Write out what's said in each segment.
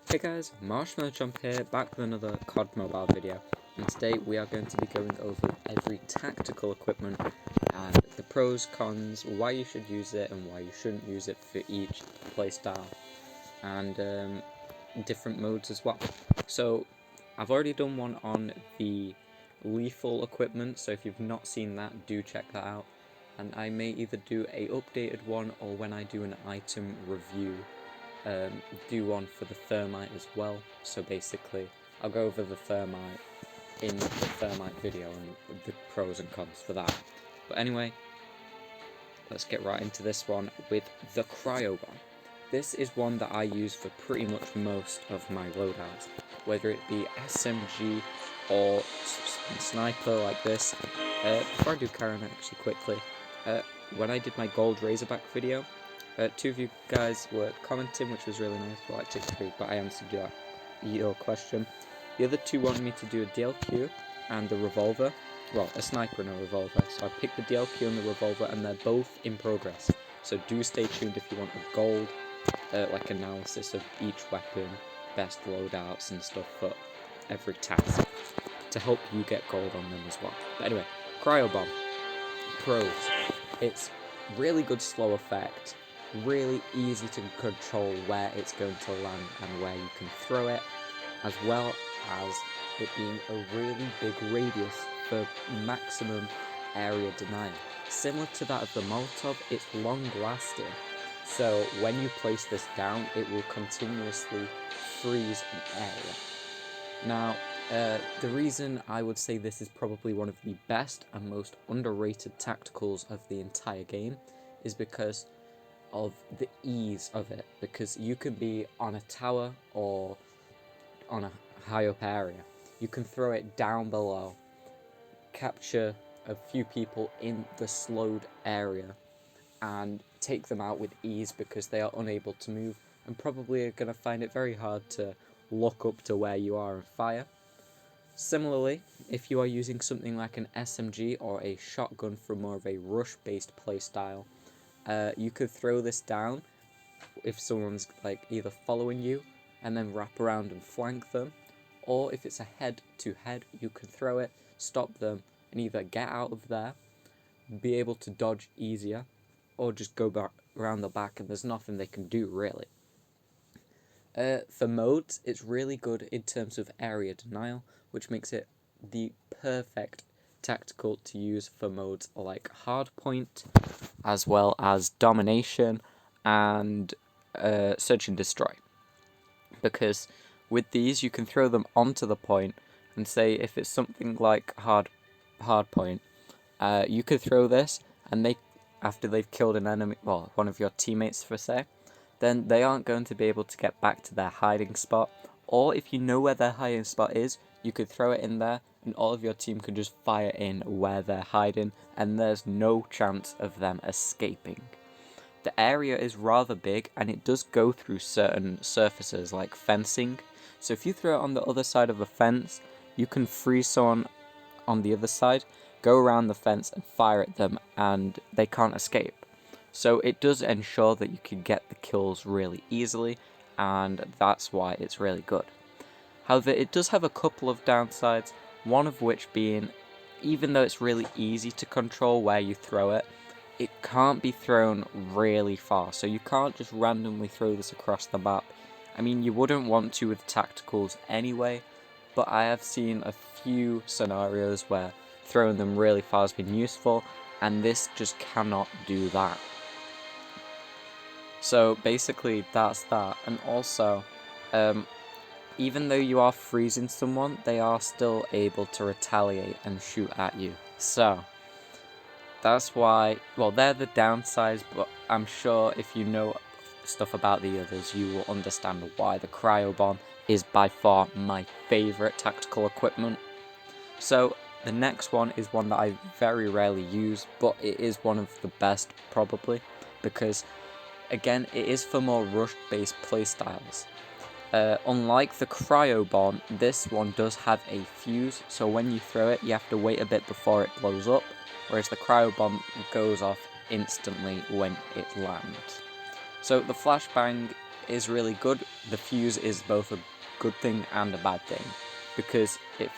Hey guys, Marshmallow Chomp here, back with another CoD Mobile video, and today we are going to be going over every tactical equipment and the pros, cons, why you should use it and why you shouldn't use it for each playstyle, and different modes as well. So I've already done one on the lethal equipment, so if you've not seen that, do check that out, and I may either do a updated one or when I do an item review, do one for the thermite as well. So basically I'll go over the thermite in the thermite video and the pros and cons for that. But anyway, let's get right into this one with the Cryobomb. This is one that I use for pretty much most of my loadouts, whether it be SMG or sniper like this. Before I do carry on actually quickly, when I did my gold razorback video, two of you guys were commenting, which was really nice. Well, actually three, but I answered your question. The other two wanted me to do a DLQ and the revolver. Well, a sniper and a revolver. So I picked the DLQ and the revolver, and they're both in progress. So do stay tuned if you want a gold, like analysis of each weapon, best loadouts and stuff for every task, to help you get gold on them as well. But anyway, Cryobomb. Pros. It's really good slow effect. Really easy to control where it's going to land and where you can throw it, as well as it being a really big radius for maximum area denial. Similar to that of the Molotov, it's long lasting, so when you place this down, it will continuously freeze an area. Now, the reason I would say this is probably one of the best and most underrated tacticals of the entire game is because of the ease of it, because you can be on a tower or on a high up area. You can throw it down below, capture a few people in the slowed area, and take them out with ease because they are unable to move and probably are going to find it very hard to look up to where you are and fire. Similarly, if you are using something like an SMG or a shotgun for more of a rush-based playstyle, you could throw this down if someone's like either following you and then wrap around and flank them, or if it's a head-to-head, you can throw it, stop them, and either get out of there, be able to dodge easier, or just go back around the back and there's nothing they can do really. For modes, it's really good in terms of area denial, which makes it the perfect tactical to use for modes like hardpoint, as well as domination and search and destroy. Because with these, you can throw them onto the point, and say if it's something like hardpoint, you could throw this, and they, after they've killed an enemy, well, one of your teammates for say, then they aren't going to be able to get back to their hiding spot. Or if you know where their hiding spot is, you could throw it in there, and all of your team could just fire in where they're hiding, and there's no chance of them escaping. The area is rather big, and it does go through certain surfaces like fencing. So if you throw it on the other side of a fence, you can freeze someone on the other side, go around the fence and fire at them, and they can't escape. So it does ensure that you can get the kills really easily, and that's why it's really good. However, it does have a couple of downsides, one of which being, even though it's really easy to control where you throw it, it can't be thrown really far, so you can't just randomly throw this across the map. I mean, you wouldn't want to with tacticals anyway, but I have seen a few scenarios where throwing them really far has been useful, and this just cannot do that. So basically that's that, and also, even though you are freezing someone, they are still able to retaliate and shoot at you. So that's why, well, they're the downsides, but I'm sure if you know stuff about the others, you will understand why the Cryobomb is by far my favourite tactical equipment. So the next one is one that I very rarely use, but it is one of the best probably, because again, it is for more rush-based playstyles. Unlike the Cryobomb, this one does have a fuse, so when you throw it, you have to wait a bit before it blows up, whereas the Cryobomb goes off instantly when it lands. So the Flashbang is really good. The fuse is both a good thing and a bad thing, because if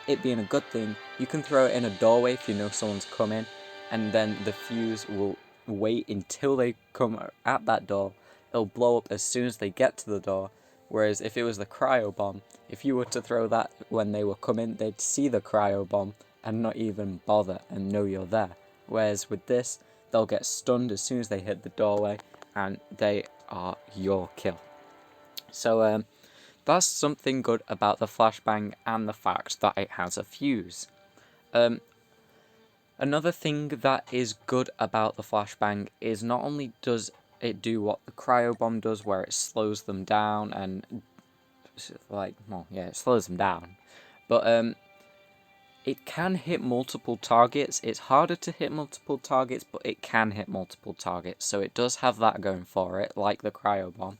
it being a good thing, you can throw it in a doorway if you know someone's coming, and then the fuse will wait until they come at that door. It'll blow up as soon as they get to the door. Whereas if it was the Cryobomb, if you were to throw that when they were coming, they'd see the Cryobomb and not even bother and know you're there. Whereas with this, they'll get stunned as soon as they hit the doorway, and they are your kill. So that's something good about the Flashbang, and the fact that it has a fuse. Another thing that is good about the Flashbang is not only does it do what the Cryobomb does, where it slows them down and it slows them down, but it can hit multiple targets. It's harder to hit multiple targets, but it can hit multiple targets, so it does have that going for it, like the Cryobomb.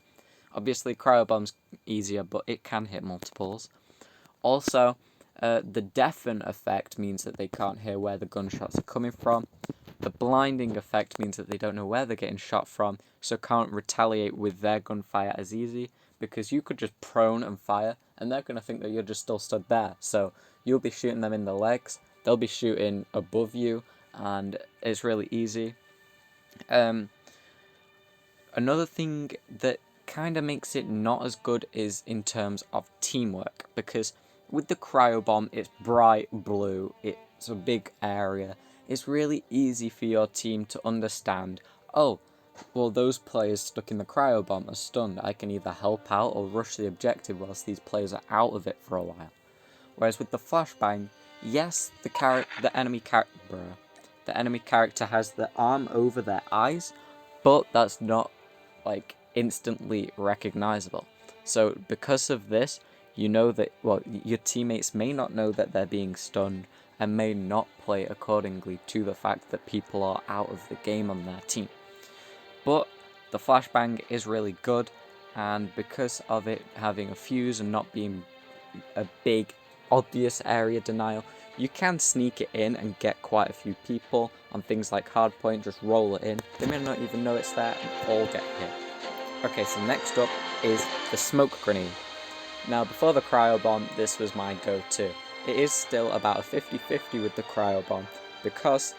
Obviously, Cryobomb's easier, but it can hit multiples. Also, the deafen effect means that they can't hear where the gunshots are coming from. The blinding effect means that they don't know where they're getting shot from, so can't retaliate with their gunfire as easy, because you could just prone and fire, and they're going to think that you're just still stood there. So you'll be shooting them in the legs, they'll be shooting above you, and it's really easy. Another thing that kind of makes it not as good is in terms of teamwork, because with the Cryobomb, it's bright blue, it's a big area, it's really easy for your team to understand, oh, well, those players stuck in the Cryobomb are stunned, I can either help out or rush the objective whilst these players are out of it for a while. Whereas with the Flashbang, yes, the enemy character has the arm over their eyes, but that's not like instantly recognizable. So because of this, you know that, well, your teammates may not know that they're being stunned and may not play accordingly to the fact that people are out of the game on their team. But the Flashbang is really good, and because of it having a fuse and not being a big obvious area denial, you can sneak it in and get quite a few people on things like hardpoint. Just roll it in, they may not even know it's there, and all get hit. Okay, so next up is the smoke grenade. Now, before the Cryobomb, this was my go-to. It is still about a 50-50 with the Cryobomb, because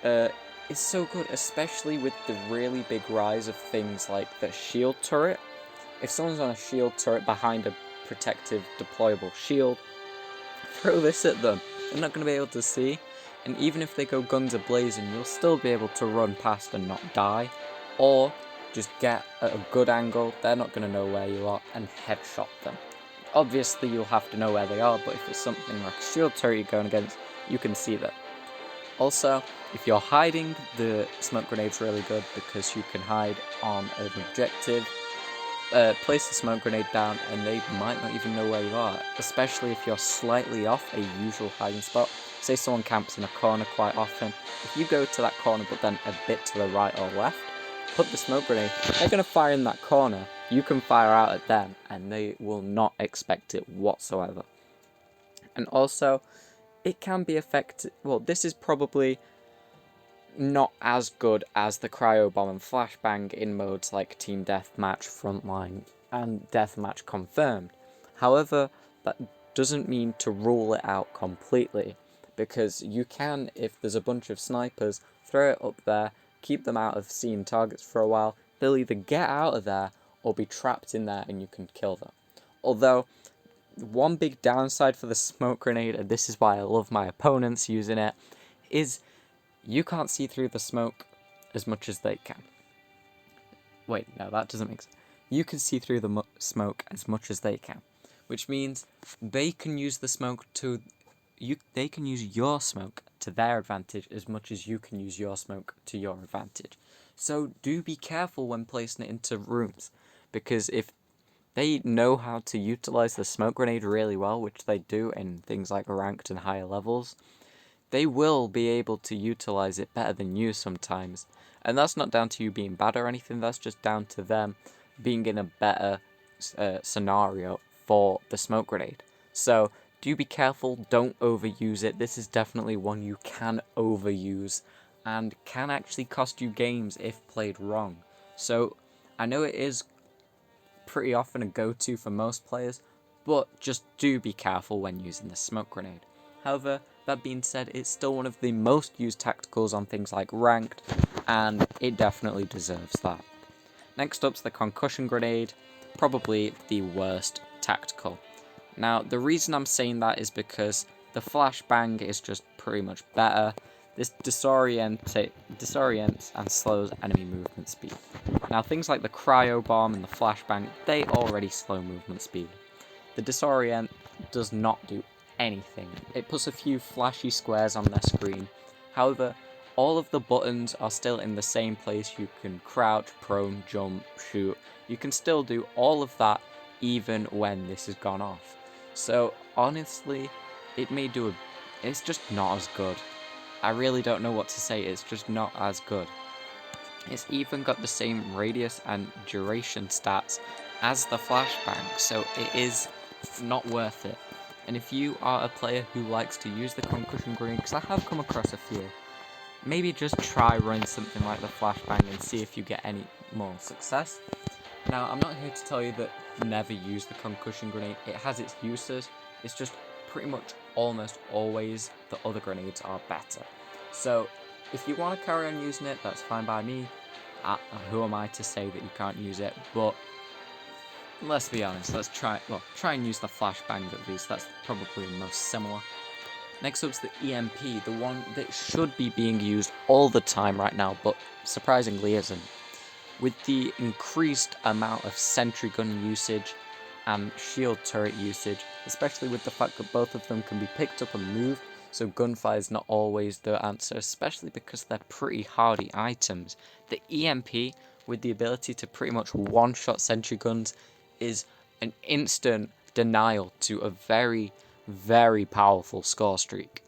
it's so good, especially with the really big rise of things like the shield turret. If someone's on a shield turret behind a protective deployable shield, throw this at them. They're not going to be able to see, and even if they go guns a-blazing, you'll still be able to run past and not die, or just get at a good angle, they're not going to know where you are, and headshot them. Obviously, you'll have to know where they are, but if it's something like a shield turret you're going against, you can see them. Also, if you're hiding, the smoke grenade's really good, because you can hide on an objective, place the smoke grenade down, and they might not even know where you are, especially if you're slightly off a usual hiding spot. Say someone camps in a corner quite often, if you go to that corner but then a bit to the right or left, put the smoke grenade, they're going to fire in that corner, you can fire out at them, and they will not expect it whatsoever. And also, it can be effective. Well, this is probably not as good as the Cryobomb and Flashbang in modes like Team Deathmatch, Frontline, and Deathmatch Confirmed. However, that doesn't mean to rule it out completely, because you can, if there's a bunch of snipers, throw it up there, keep them out of seeing targets for a while, they'll either get out of there or be trapped in there and you can kill them. Although, one big downside for the smoke grenade, and this is why I love my opponents using it, is you can't see through the smoke as much as they can. Wait, no, that doesn't make sense. You can see through the smoke as much as they can, which means they can use the smoke to they can use your smoke to their advantage as much as you can use your smoke to your advantage. So do be careful when placing it into rooms, because if they know how to utilize the smoke grenade really well, which they do in things like ranked and higher levels, they will be able to utilize it better than you sometimes. And that's not down to you being bad or anything, that's just down to them being in a better scenario for the smoke grenade. So do be careful, don't overuse it. This is definitely one you can overuse and can actually cost you games if played wrong. So I know it is pretty often a go-to for most players, but just do be careful when using the smoke grenade. However, that being said, it's still one of the most used tacticals on things like ranked, and it definitely deserves that. Next up's the concussion grenade, probably the worst tactical. Now, the reason I'm saying that is because the Flashbang is just pretty much better. This disorients and slows enemy movement speed. Now, things like the Cryobomb and the Flashbang, they already slow movement speed. The disorient does not do anything. It puts a few flashy squares on their screen. However, all of the buttons are still in the same place. You can crouch, prone, jump, shoot. You can still do all of that even when this has gone off. So honestly, it's just not as good. I really don't know what to say, it's just not as good. It's even got the same radius and duration stats as the Flashbang, so it is not worth it. And if you are a player who likes to use the concussion grenade, because I have come across a few, maybe just try running something like the Flashbang and see if you get any more success. Now, I'm not here to tell you that never use the concussion grenade. It has its uses. It's just pretty much almost always the other grenades are better. So, if you want to carry on using it, that's fine by me. Who am I to say that you can't use it? But let's be honest. Try and use the Flashbang at least. That's probably the most similar. Next up's the EMP, the one that should be being used all the time right now, but surprisingly isn't. With the increased amount of sentry gun usage and shield turret usage, especially with the fact that both of them can be picked up and moved, so gunfire is not always the answer, especially because they're pretty hardy items. The EMP, with the ability to pretty much one-shot sentry guns, is an instant denial to a very, very powerful score streak.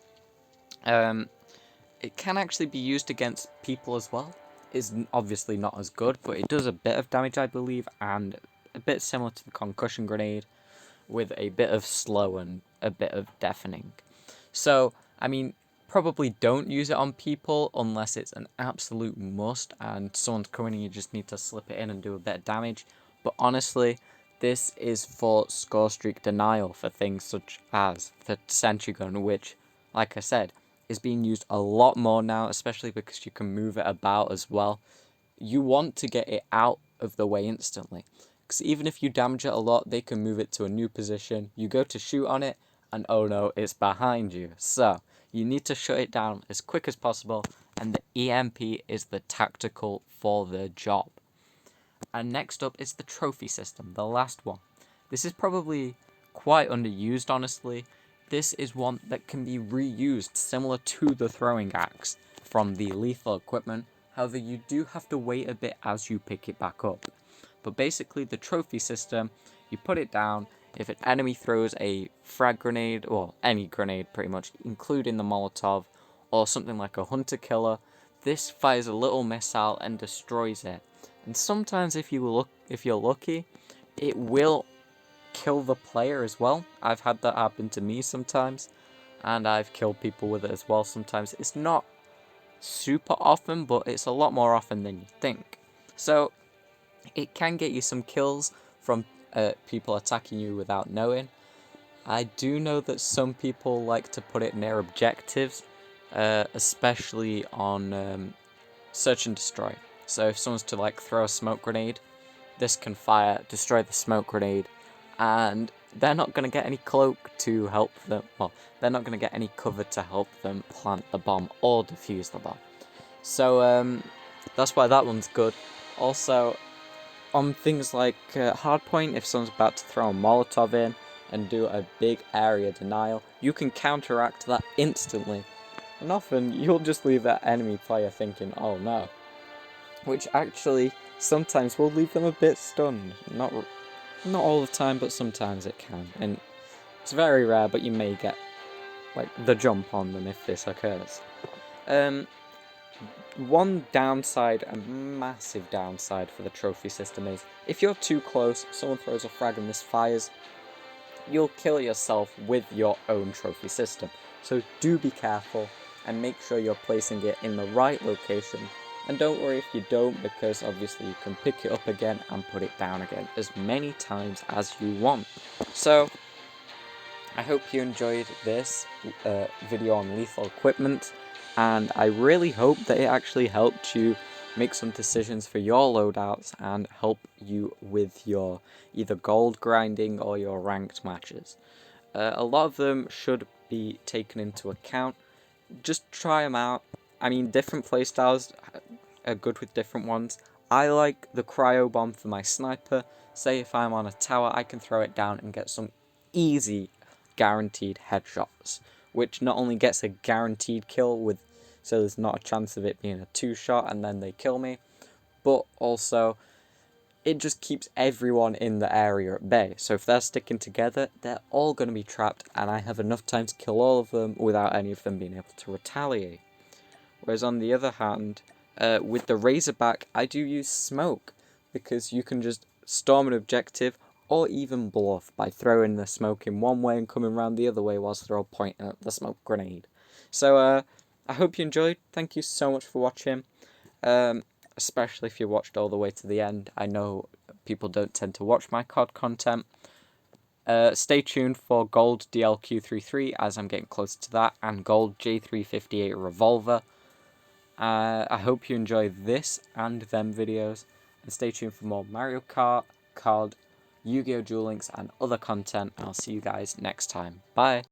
It can actually be used against people as well. It's obviously not as good, but it does a bit of damage, I believe, and a bit similar to the concussion grenade, with a bit of slow and a bit of deafening. So, I mean, probably don't use it on people unless it's an absolute must and someone's coming and you just need to slip it in and do a bit of damage. But honestly, this is for score streak denial for things such as the sentry gun, which, like I said, is being used a lot more now, especially because you can move it about as well. You want to get it out of the way instantly, because even if you damage it a lot, they can move it to a new position. You go to shoot on it, and oh no, it's behind you. So, you need to shut it down as quick as possible, and the EMP is the tactical for the job. And next up is the trophy system, the last one. This is probably quite underused, honestly. This is one that can be reused, similar to the throwing axe from the lethal equipment. However, you do have to wait a bit as you pick it back up. But basically, the trophy system, you put it down. If an enemy throws a frag grenade, or any grenade pretty much, including the Molotov, or something like a hunter killer, this fires a little missile and destroys it. And sometimes, if you're lucky, it will kill the player as well. I've had that happen to me sometimes, and I've killed people with it as well sometimes. It's not super often, but it's a lot more often than you think. So it can get you some kills from people attacking you without knowing. I do know that some people like to put it near objectives, especially on search and destroy. So if someone's to like throw a smoke grenade, this can destroy the smoke grenade, and they're not going to get any cloak to help them. Well, they're not going to get any cover to help them plant the bomb or defuse the bomb. So that's why that one's good. Also, on things like hardpoint, if someone's about to throw a Molotov in and do a big area denial, you can counteract that instantly. And often, you'll just leave that enemy player thinking, oh no. Which actually, sometimes will leave them a bit stunned. Not all the time, but sometimes it can. And it's very rare, but you may get like the jump on them if this occurs. One downside, a massive downside for the trophy system is, if you're too close, someone throws a frag and this fires, you'll kill yourself with your own trophy system. So do be careful and make sure you're placing it in the right location And don't worry if you don't, because obviously you can pick it up again and put it down again as many times as you want. So, I hope you enjoyed this video on lethal equipment, and I really hope that it actually helped you make some decisions for your loadouts and help you with your either gold grinding or your ranked matches. A lot of them should be taken into account. Just try them out. I mean, different playstyles are good with different ones. I like the Cryobomb for my sniper. Say if I'm on a tower, I can throw it down and get some easy guaranteed headshots, which not only gets a guaranteed kill with, so there's not a chance of it being a 2-shot and then they kill me, but also it just keeps everyone in the area at bay. So if they're sticking together, they're all going to be trapped, and I have enough time to kill all of them without any of them being able to retaliate. Whereas on the other hand, with the Razorback, I do use smoke, because you can just storm an objective or even bluff by throwing the smoke in one way and coming around the other way whilst they're all pointing at the smoke grenade. So I hope you enjoyed. Thank you so much for watching. Especially if you watched all the way to the end. I know people don't tend to watch my COD content. Stay tuned for Gold DLQ33 as I'm getting closer to that, and Gold J358 Revolver. I hope you enjoy this and them videos, and stay tuned for more Mario Kart, COD, Yu-Gi-Oh! Duel Links, and other content, and I'll see you guys next time. Bye!